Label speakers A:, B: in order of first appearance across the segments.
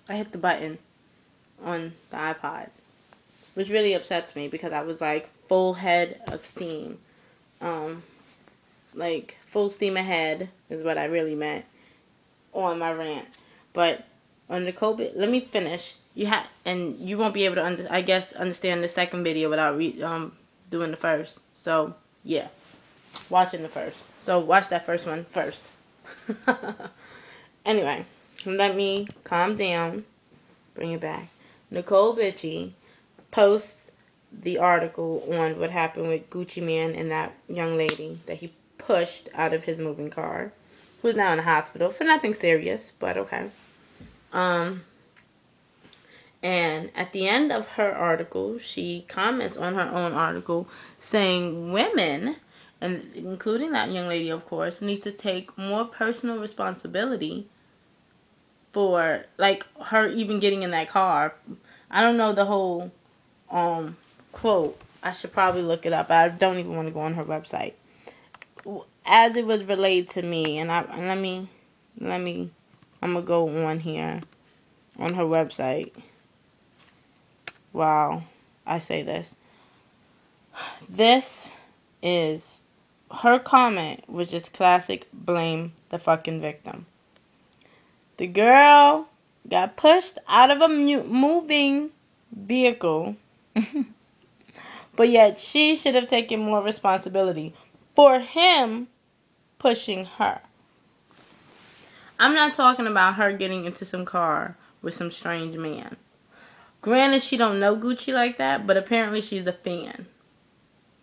A: I hit the button on the iPod, which really upsets me because I was like full head of steam. Like full steam ahead is what I really meant on my rant. But on the COVID, let me finish. And you won't be able to understand the second video without doing the first. So yeah, watching the first. So watch that first one first. Anyway, let me calm down. Bring it back. Nicole Bitchie posts the article on what happened with Gucci Mane and that young lady that he pushed out of his moving car, who's now in the hospital for nothing serious, but okay. And at the end of her article, she comments on her own article saying women, and including that young lady, of course, need to take more personal responsibility for, like, her even getting in that car. I don't know the whole quote. I should probably look it up. I don't even want to go on her website. As it was relayed to me, and I'm gonna go on here on her website. Wow, I say this. This is her comment, which is classic blame the fucking victim. The girl got pushed out of a moving vehicle, but yet she should have taken more responsibility for him pushing her. I'm not talking about her getting into some car with some strange man. Granted, she don't know Gucci like that, but apparently she's a fan.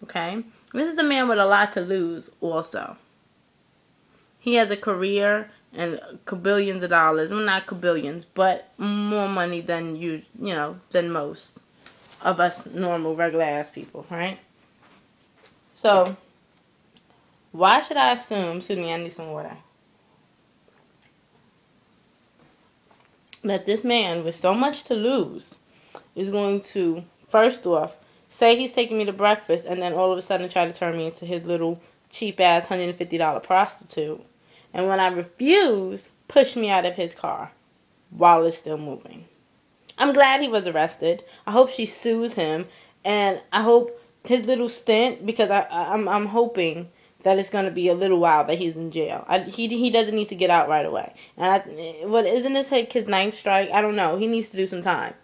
A: Okay? This is a man with a lot to lose also. He has a career and billions of dollars. Well, not billions, but more money than than most of us normal, regular ass people, right? So, why should I assume, excuse me, I need some water, that this man with so much to lose is going to, first off, say he's taking me to breakfast and then all of a sudden try to turn me into his little cheap-ass $150 prostitute. And when I refuse, push me out of his car while it's still moving. I'm glad he was arrested. I hope she sues him. And I hope his little stint, because I'm hoping that it's going to be a little while that he's in jail. He doesn't need to get out right away. And isn't this like his 9th strike? I don't know. He needs to do some time.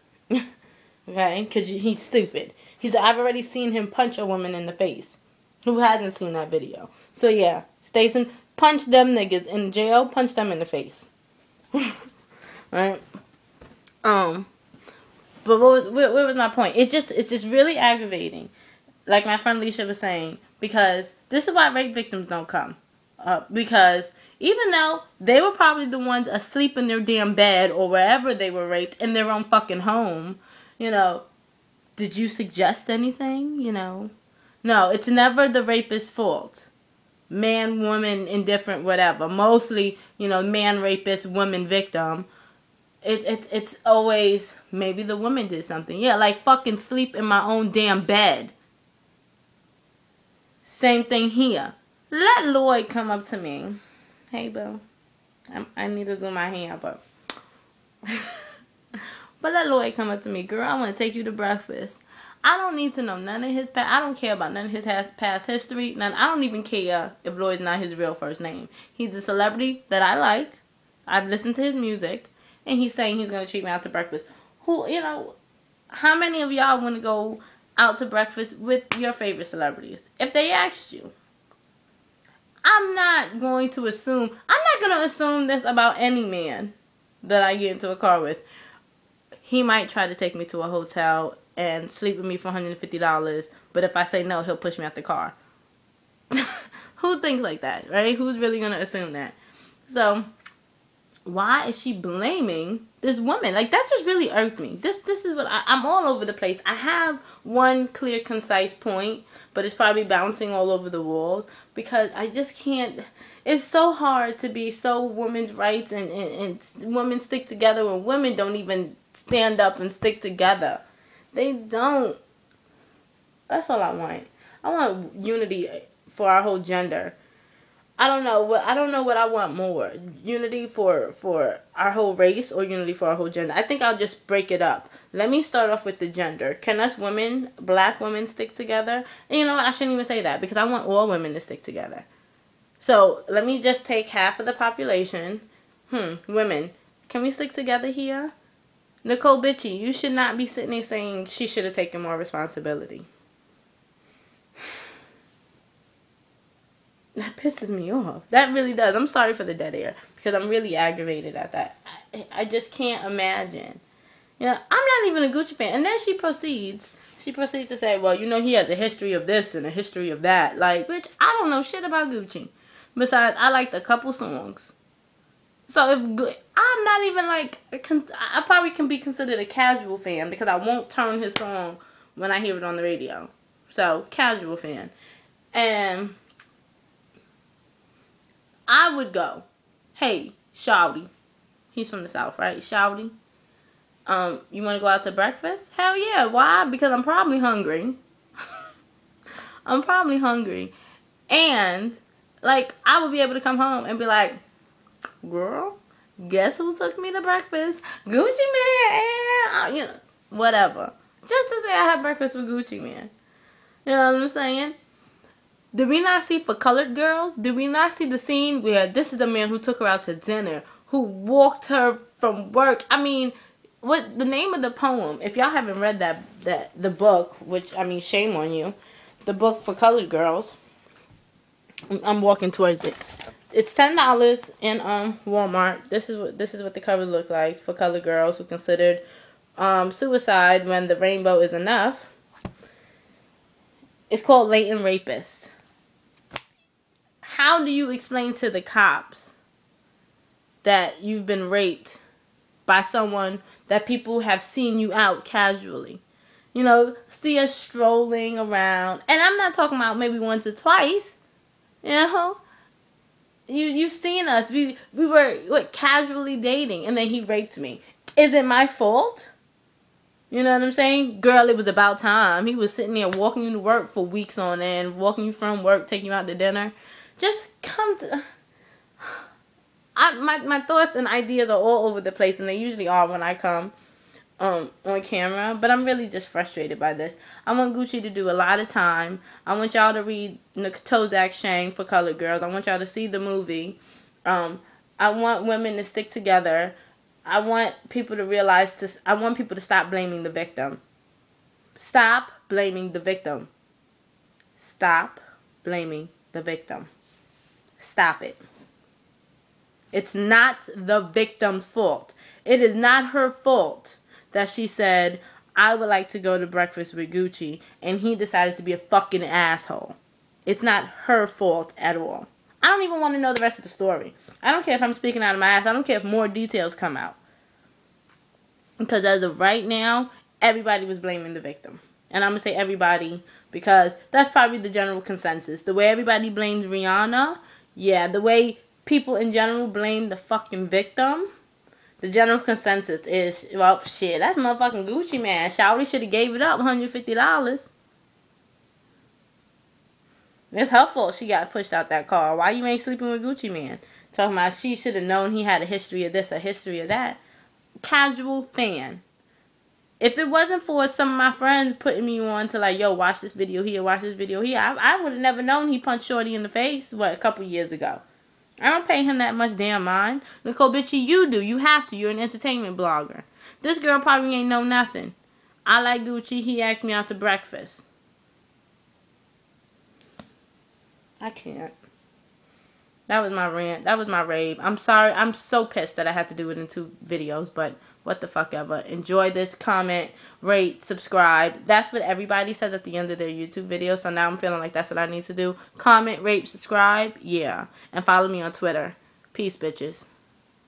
A: Okay? Because he's stupid. I've already seen him punch a woman in the face. Who hasn't seen that video? So yeah, Stacey, punch them niggas in jail. Punch them in the face. Right? But what was my point? It's just really aggravating. Like my friend Leisha was saying, because this is why rape victims don't come. Because even though they were probably the ones asleep in their damn bed or wherever they were raped in their own fucking home, did you suggest anything? No, it's never the rapist's fault. Man, woman, indifferent, whatever. Mostly, man rapist, woman victim. It's always maybe the woman did something. Yeah, like fucking sleep in my own damn bed. Same thing here. Let Lloyd come up to me. Hey, boo. I need to do my hair, but let Lloyd come up to me. Girl, I want to take you to breakfast. I don't need to know none of his past. I don't care about none of his past history. I don't even care if Lloyd's not his real first name. He's a celebrity that I like. I've listened to his music. And he's saying he's going to treat me out to breakfast. How many of y'all want to go out to breakfast with your favorite celebrities? If they asked you. I'm not going to assume this about any man that I get into a car with. He might try to take me to a hotel and sleep with me for $150, but if I say no, he'll push me out the car. Who thinks like that, right? Who's really going to assume that? So, why is she blaming this woman? Like, that just really irked me. This is what I'm all over the place. I have one clear, concise point, but it's probably bouncing all over the walls because I just can't. It's so hard to be so women's rights and women stick together when women don't even stand up and stick together. They don't. That's all I want. I want unity for our whole gender. I don't know what I want more. Unity for our whole race or unity for our whole gender. I think I'll just break it up. Let me start off with the gender. Can us women, black women, stick together? And you know what? I shouldn't even say that because I want all women to stick together. So let me just take half of the population. Women. Can we stick together here? Nicole Bitchy, you should not be sitting there saying she should have taken more responsibility. That pisses me off. That really does. I'm sorry for the dead air because I'm really aggravated at that. I just can't imagine. You know, I'm not even a Gucci fan. And then she proceeds to say, well, you know, he has a history of this and a history of that. Like, bitch, I don't know shit about Gucci. Besides, I liked a couple songs. So if I'm not even like, I probably can be considered a casual fan because I won't turn his song when I hear it on the radio. So, casual fan. And I would go, hey, Shawty. He's from the South, right? Shawty. You want to go out to breakfast? Hell yeah. Why? Because I'm probably hungry. I'm probably hungry. And, like, I would be able to come home and be like, girl, guess who took me to breakfast? Gucci Man. You know, whatever. Just to say I had breakfast with Gucci Man. You know what I'm saying? Did we not see for colored girls? Did we not see the scene where this is the man who took her out to dinner, who walked her from work? I mean, what the name of the poem? If y'all haven't read the book, which I mean, shame on you, the book for colored girls. I'm walking towards it. It's $10 in Walmart. This is what the cover looked like for colored girls who considered suicide when the rainbow is enough. It's called Latent Rapist. How do you explain to the cops that you've been raped by someone that people have seen you out casually? You know, see us strolling around. And I'm not talking about maybe once or twice. You know? You've seen us. We were casually dating and then he raped me. Is it my fault? You know what I'm saying? Girl, it was about time. He was sitting there walking you to work for weeks on end, walking you from work, taking you out to dinner. Just come to... My thoughts and ideas are all over the place, and they usually are when I come on camera. But I'm really just frustrated by this. I want Gucci to do a lot of time. I want y'all to read Tozak Shang for colored girls. I want y'all to see the movie. I want women to stick together. I want people to realize I want people to stop blaming the victim. Stop blaming the victim. Stop blaming the victim. Stop it. It's not the victim's fault. It is not her fault that she said, I would like to go to breakfast with Gucci, and he decided to be a fucking asshole. It's not her fault at all. I don't even want to know the rest of the story. I don't care if I'm speaking out of my ass. I don't care if more details come out. Because as of right now, everybody was blaming the victim. And I'm going to say everybody because that's probably the general consensus. The way everybody blames Rihanna, yeah, the way people in general blame the fucking victim, the general consensus is, well, shit, that's motherfucking Gucci Man. Shawty should have gave it up, $150. It's her fault she got pushed out that car. Why you ain't sleeping with Gucci Man? Talking about she should have known he had a history of this, a history of that. Casual fan. If it wasn't for some of my friends putting me on to like, yo, watch this video here, watch this video here, I would have never known he punched Shorty in the face, a couple years ago. I don't pay him that much damn mind. Nicole Bitchy, you do. You have to. You're an entertainment blogger. This girl probably ain't know nothing. I like Gucci. He asked me out to breakfast. I can't. That was my rant. That was my rave. I'm sorry. I'm so pissed that I had to do it in 2 videos, but what the fuck ever. Enjoy this. Comment, rate, subscribe. That's what everybody says at the end of their YouTube videos, so now I'm feeling like that's what I need to do. Comment, rate, subscribe. Yeah. And follow me on Twitter. Peace, bitches.